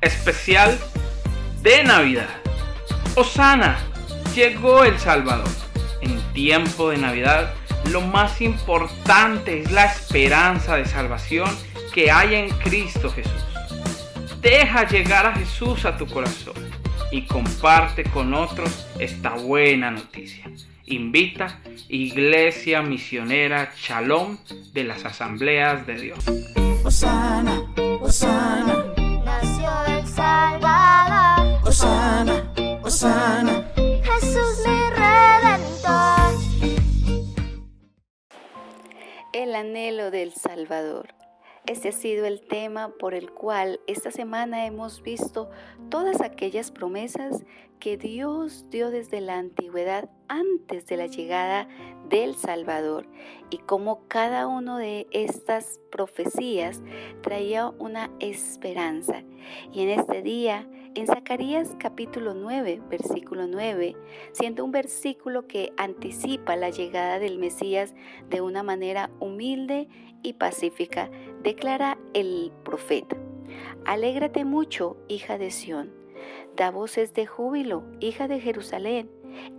especial de Navidad. Hosana, llegó el Salvador. En tiempo de Navidad, lo más importante es la esperanza de salvación que hay en Cristo Jesús. Deja llegar a Jesús a tu corazón y comparte con otros esta buena noticia. Invita Iglesia Misionera Shalom de las Asambleas de Dios. Hosana, Hosana, nació el Salvador. Hosana, Hosana, Jesús mi Redentor. El anhelo del Salvador. Este ha sido el tema por el cual esta semana hemos visto todas aquellas promesas que Dios dio desde la antigüedad antes de la llegada del Salvador y cómo cada una de estas profecías traía una esperanza. Y en este día, en Zacarías capítulo 9, versículo 9, siendo un versículo que anticipa la llegada del Mesías de una manera humilde y pacífica, declara el profeta: Alégrate mucho, hija de Sión, da voces de júbilo, hija de Jerusalén.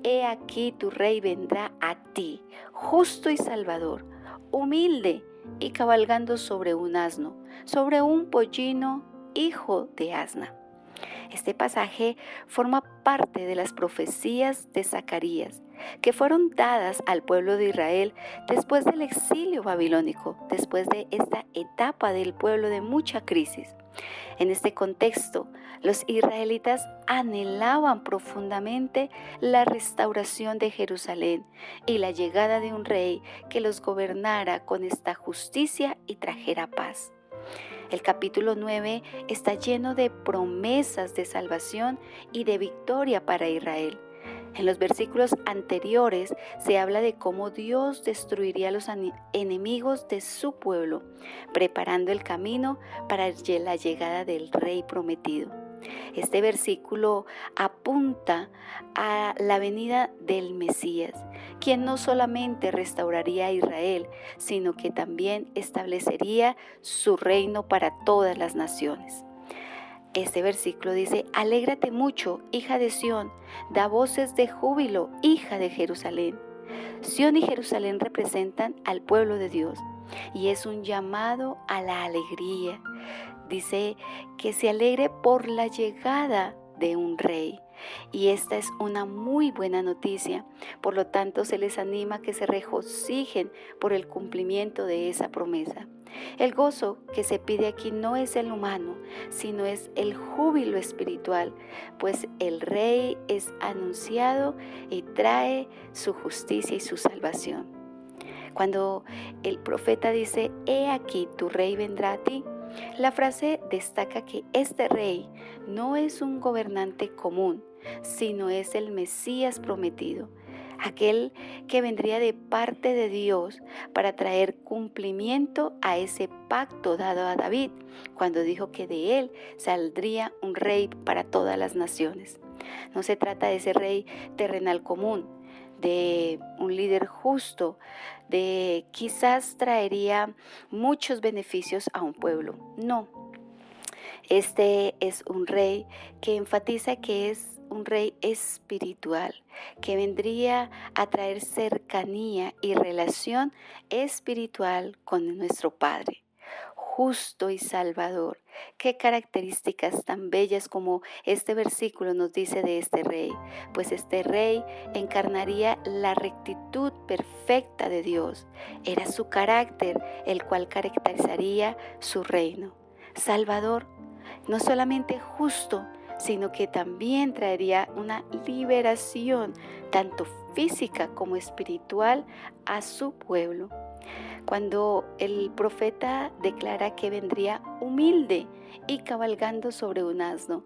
He aquí tu rey vendrá a ti, justo y salvador, humilde y cabalgando sobre un asno, sobre un pollino, hijo de asna. Este pasaje forma parte de las profecías de Zacarías, que fueron dadas al pueblo de Israel después del exilio babilónico, después de esta etapa del pueblo de mucha crisis. En este contexto, los israelitas anhelaban profundamente la restauración de Jerusalén y la llegada de un rey que los gobernara con esta justicia y trajera paz. El capítulo 9 está lleno de promesas de salvación y de victoria para Israel. En los versículos anteriores se habla de cómo Dios destruiría a los enemigos de su pueblo, preparando el camino para la llegada del Rey prometido. Este versículo apunta a la venida del Mesías, quien no solamente restauraría a Israel, sino que también establecería su reino para todas las naciones. Este versículo dice: Alégrate mucho, hija de Sión, da voces de júbilo, hija de Jerusalén. Sión y Jerusalén representan al pueblo de Dios y es un llamado a la alegría. Dice que se alegre por la llegada de un rey. Y esta es una muy buena noticia. Por lo tanto, se les anima a que se regocijen por el cumplimiento de esa promesa. El gozo que se pide aquí no es el humano, sino es el júbilo espiritual, pues el Rey es anunciado y trae su justicia y su salvación. Cuando el profeta dice: He aquí tu Rey vendrá a ti, la frase destaca que este Rey no es un gobernante común, sino es el Mesías prometido, aquel que vendría de parte de Dios para traer cumplimiento a ese pacto dado a David, cuando dijo que de él saldría un rey para todas las naciones. No se trata de ese rey terrenal común, de un líder justo, de quizás traería muchos beneficios a un pueblo. No, este es un rey que enfatiza que es un rey espiritual, que vendría a traer cercanía y relación espiritual con nuestro Padre. Justo y salvador. Qué características tan bellas como este versículo nos dice de este rey, pues este rey encarnaría la rectitud perfecta de Dios. Era su carácter el cual caracterizaría su reino. Salvador, no solamente justo, sino que también traería una liberación, tanto física como espiritual, a su pueblo. Cuando el profeta declara que vendría humilde y cabalgando sobre un asno.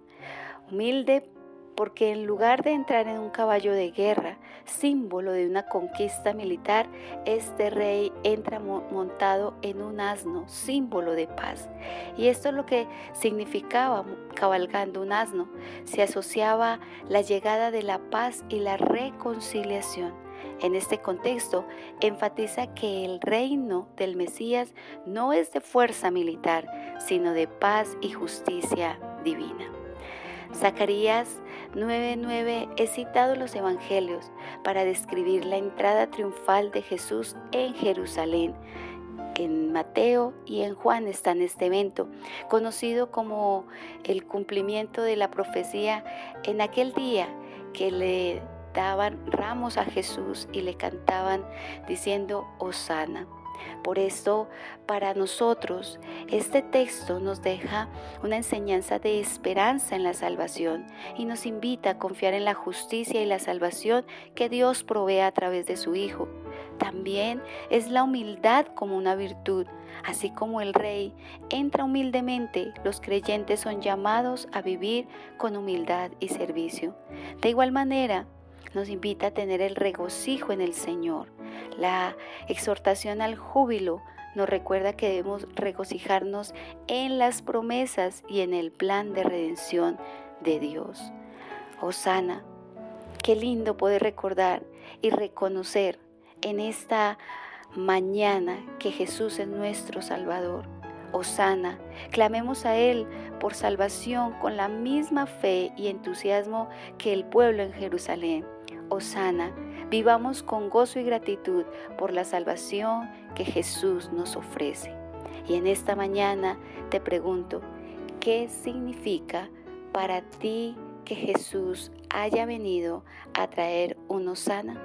Humilde porque en lugar de entrar en un caballo de guerra, símbolo de una conquista militar, este rey entra montado en un asno, símbolo de paz. Y esto es lo que significaba cabalgando un asno. Se asociaba la llegada de la paz y la reconciliación. En este contexto, enfatiza que el reino del Mesías no es de fuerza militar, sino de paz y justicia divina. Zacarías 9:9 he citado los evangelios para describir la entrada triunfal de Jesús en Jerusalén. En Mateo y en Juan está en este evento, conocido como el cumplimiento de la profecía en aquel día que le daban ramos a Jesús y le cantaban diciendo Hosana. Por esto, para nosotros, este texto nos deja una enseñanza de esperanza en la salvación y nos invita a confiar en la justicia y la salvación que Dios provee a través de su Hijo. También es la humildad como una virtud. Así como el Rey entra humildemente, los creyentes son llamados a vivir con humildad y servicio. De igual manera, nos invita a tener el regocijo en el Señor. La exhortación al júbilo nos recuerda que debemos regocijarnos en las promesas y en el plan de redención de Dios. Hosana, qué lindo poder recordar y reconocer en esta mañana que Jesús es nuestro Salvador. Hosana, clamemos a Él por salvación con la misma fe y entusiasmo que el pueblo en Jerusalén. Hosana, vivamos con gozo y gratitud por la salvación que Jesús nos ofrece. Y en esta mañana te pregunto, ¿qué significa para ti que Jesús haya venido a traer un Hosana?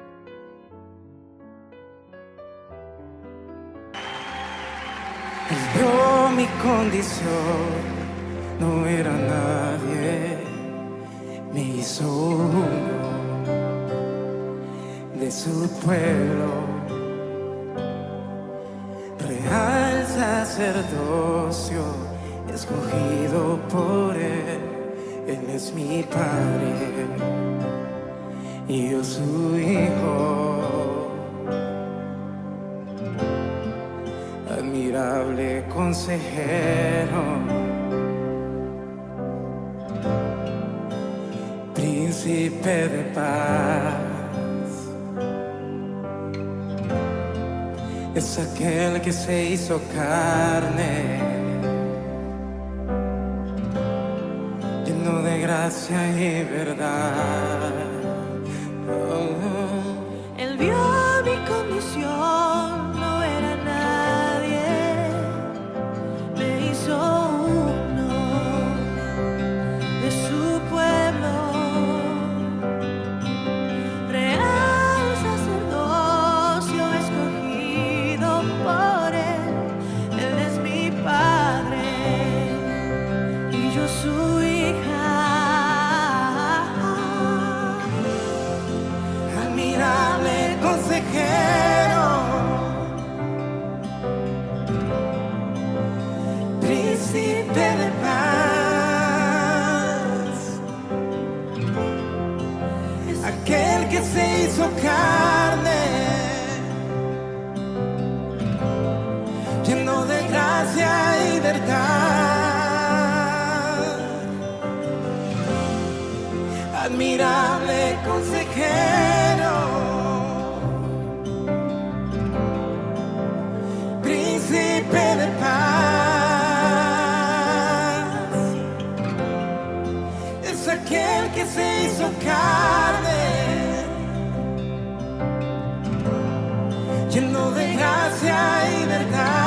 Él vio mi condición, no era nadie, me hizo uno de su pueblo, real sacerdocio, escogido por Él es mi Padre y yo su Hijo. Admirable consejero, príncipe de paz, es aquel que se hizo carne, lleno de gracia y verdad. Él vio mi condición, no era nadie, me hizo uno de su pueblo, real sacerdocio escogido por Él es mi Padre y yo su hija. Admirable consejero, príncipe de paz, es aquel que se hizo carne, lleno de gracia y verdad. Admirable consejero, príncipe de paz, es aquel que se hizo carne, lleno de gracia y verdad.